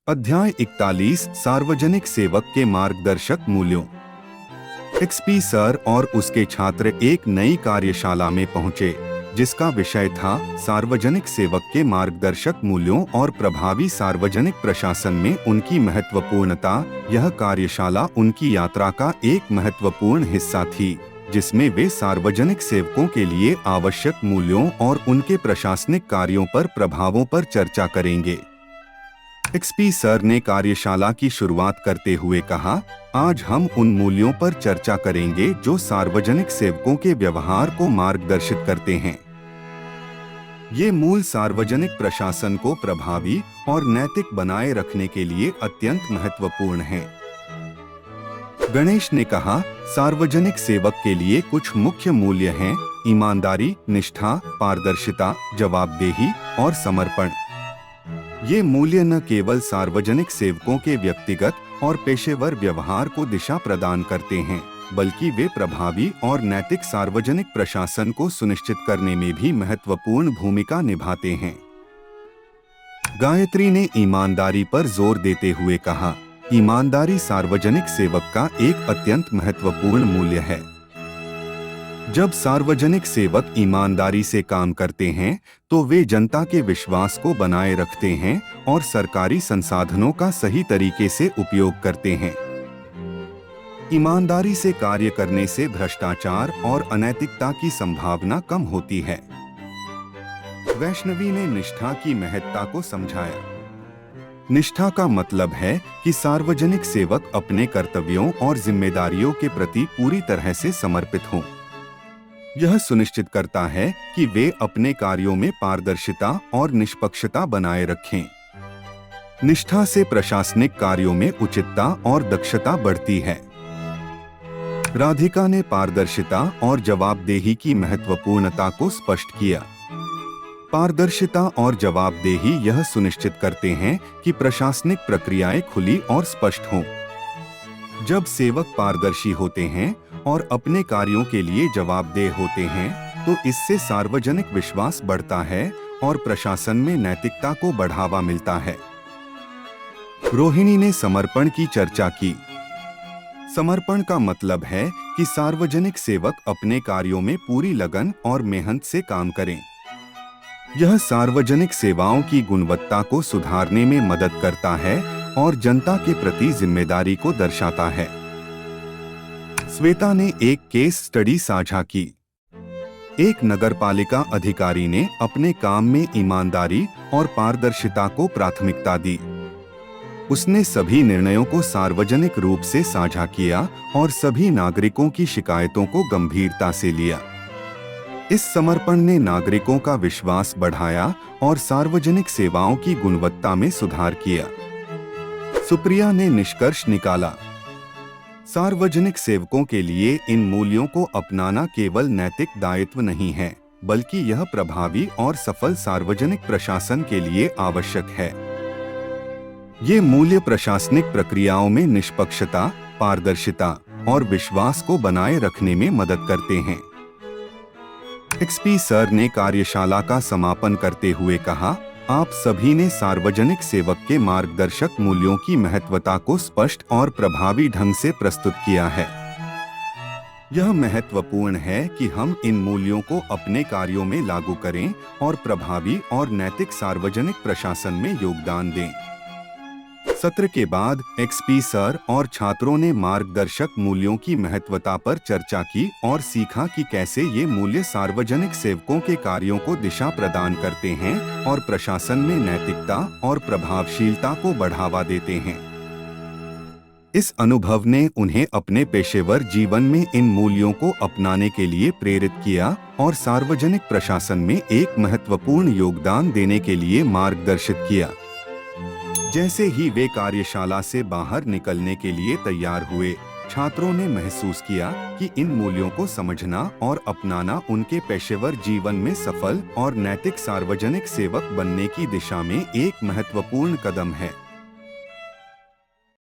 अध्याय 41 सार्वजनिक सेवक के मार्गदर्शक मूल्यों। एक्सपी सर और उसके छात्र एक नई कार्यशाला में पहुंचे जिसका विषय था सार्वजनिक सेवक के मार्गदर्शक मूल्यों और प्रभावी सार्वजनिक प्रशासन में उनकी महत्वपूर्णता। यह कार्यशाला उनकी यात्रा का एक महत्वपूर्ण हिस्सा थी जिसमें वे सार्वजनिक सेवकों के लिए आवश्यक मूल्यों और उनके प्रशासनिक कार्यों पर प्रभावों पर चर्चा करेंगे। एक्सपी सर ने कार्यशाला की शुरुआत करते हुए कहा, आज हम उन मूल्यों पर चर्चा करेंगे जो सार्वजनिक सेवकों के व्यवहार को मार्गदर्शित करते हैं। ये मूल सार्वजनिक प्रशासन को प्रभावी और नैतिक बनाए रखने के लिए अत्यंत महत्वपूर्ण हैं। गणेश ने कहा, सार्वजनिक सेवक के लिए कुछ मुख्य मूल्य हैं: ईमानदारी, निष्ठा, पारदर्शिता, जवाबदेही और समर्पण। ये मूल्य न केवल सार्वजनिक सेवकों के व्यक्तिगत और पेशेवर व्यवहार को दिशा प्रदान करते हैं, बल्कि वे प्रभावी और नैतिक सार्वजनिक प्रशासन को सुनिश्चित करने में भी महत्वपूर्ण भूमिका निभाते हैं। गायत्री ने ईमानदारी पर जोर देते हुए कहा, ईमानदारी सार्वजनिक सेवक का एक अत्यंत महत्वपूर्ण मूल्य है। जब सार्वजनिक सेवक ईमानदारी से काम करते हैं तो वे जनता के विश्वास को बनाए रखते हैं और सरकारी संसाधनों का सही तरीके से उपयोग करते हैं। ईमानदारी से कार्य करने से भ्रष्टाचार और अनैतिकता की संभावना कम होती है। वैष्णवी ने निष्ठा की महत्ता को समझाया। निष्ठा का मतलब है कि सार्वजनिक सेवक अपने कर्तव्यों और जिम्मेदारियों के प्रति पूरी तरह से समर्पित हों। यह सुनिश्चित करता है कि वे अपने कार्यों में पारदर्शिता और निष्पक्षता बनाए रखें। निष्ठा से प्रशासनिक कार्यों में उचितता और दक्षता बढ़ती है। राधिका ने पारदर्शिता और जवाबदेही की महत्वपूर्णता को स्पष्ट किया। पारदर्शिता और जवाबदेही यह सुनिश्चित करते हैं कि प्रशासनिक प्रक्रियाएं खुली और स्पष्ट हों। जब सेवक पारदर्शी होते हैं और अपने कार्यों के लिए जवाबदेह होते हैं तो इससे सार्वजनिक विश्वास बढ़ता है और प्रशासन में नैतिकता को बढ़ावा मिलता है। रोहिणी ने समर्पण की चर्चा की। समर्पण का मतलब है कि सार्वजनिक सेवक अपने कार्यों में पूरी लगन और मेहनत से काम करें। यह सार्वजनिक सेवाओं की गुणवत्ता को सुधारने में मदद करता है और जनता के प्रति जिम्मेदारी को दर्शाता है। श्वेता ने एक केस स्टडी साझा की। एक नगरपालिका अधिकारी ने अपने काम में ईमानदारी और पारदर्शिता को प्राथमिकता दी। उसने सभी निर्णयों को सार्वजनिक रूप से साझा किया और सभी नागरिकों की शिकायतों को गंभीरता से लिया। इस समर्पण ने नागरिकों का विश्वास बढ़ाया और सार्वजनिक सेवाओं की गुणवत्ता में सुधार किया। सुप्रिया ने निष्कर्ष निकाला, सार्वजनिक सेवकों के लिए इन मूल्यों को अपनाना केवल नैतिक दायित्व नहीं है, बल्कि यह प्रभावी और सफल सार्वजनिक प्रशासन के लिए आवश्यक है। ये मूल्य प्रशासनिक प्रक्रियाओं में निष्पक्षता, पारदर्शिता और विश्वास को बनाए रखने में मदद करते हैं। एक्सपी सर ने कार्यशाला का समापन करते हुए कहा, आप सभी ने सार्वजनिक सेवक के मार्गदर्शक मूल्यों की महत्वता को स्पष्ट और प्रभावी ढंग से प्रस्तुत किया है। यह महत्वपूर्ण है कि हम इन मूल्यों को अपने कार्यों में लागू करें और प्रभावी और नैतिक सार्वजनिक प्रशासन में योगदान दें। सत्र के बाद एक्सपी सर और छात्रों ने मार्गदर्शक मूल्यों की महत्वता पर चर्चा की और सीखा कि कैसे ये मूल्य सार्वजनिक सेवकों के कार्यों को दिशा प्रदान करते हैं और प्रशासन में नैतिकता और प्रभावशीलता को बढ़ावा देते हैं। इस अनुभव ने उन्हें अपने पेशेवर जीवन में इन मूल्यों को अपनाने के लिए प्रेरित किया और सार्वजनिक प्रशासन में एक महत्वपूर्ण योगदान देने के लिए मार्गदर्शित किया। जैसे ही वे कार्यशाला से बाहर निकलने के लिए तैयार हुए, छात्रों ने महसूस किया कि इन मूल्यों को समझना और अपनाना उनके पेशेवर जीवन में सफल और नैतिक सार्वजनिक सेवक बनने की दिशा में एक महत्वपूर्ण कदम है।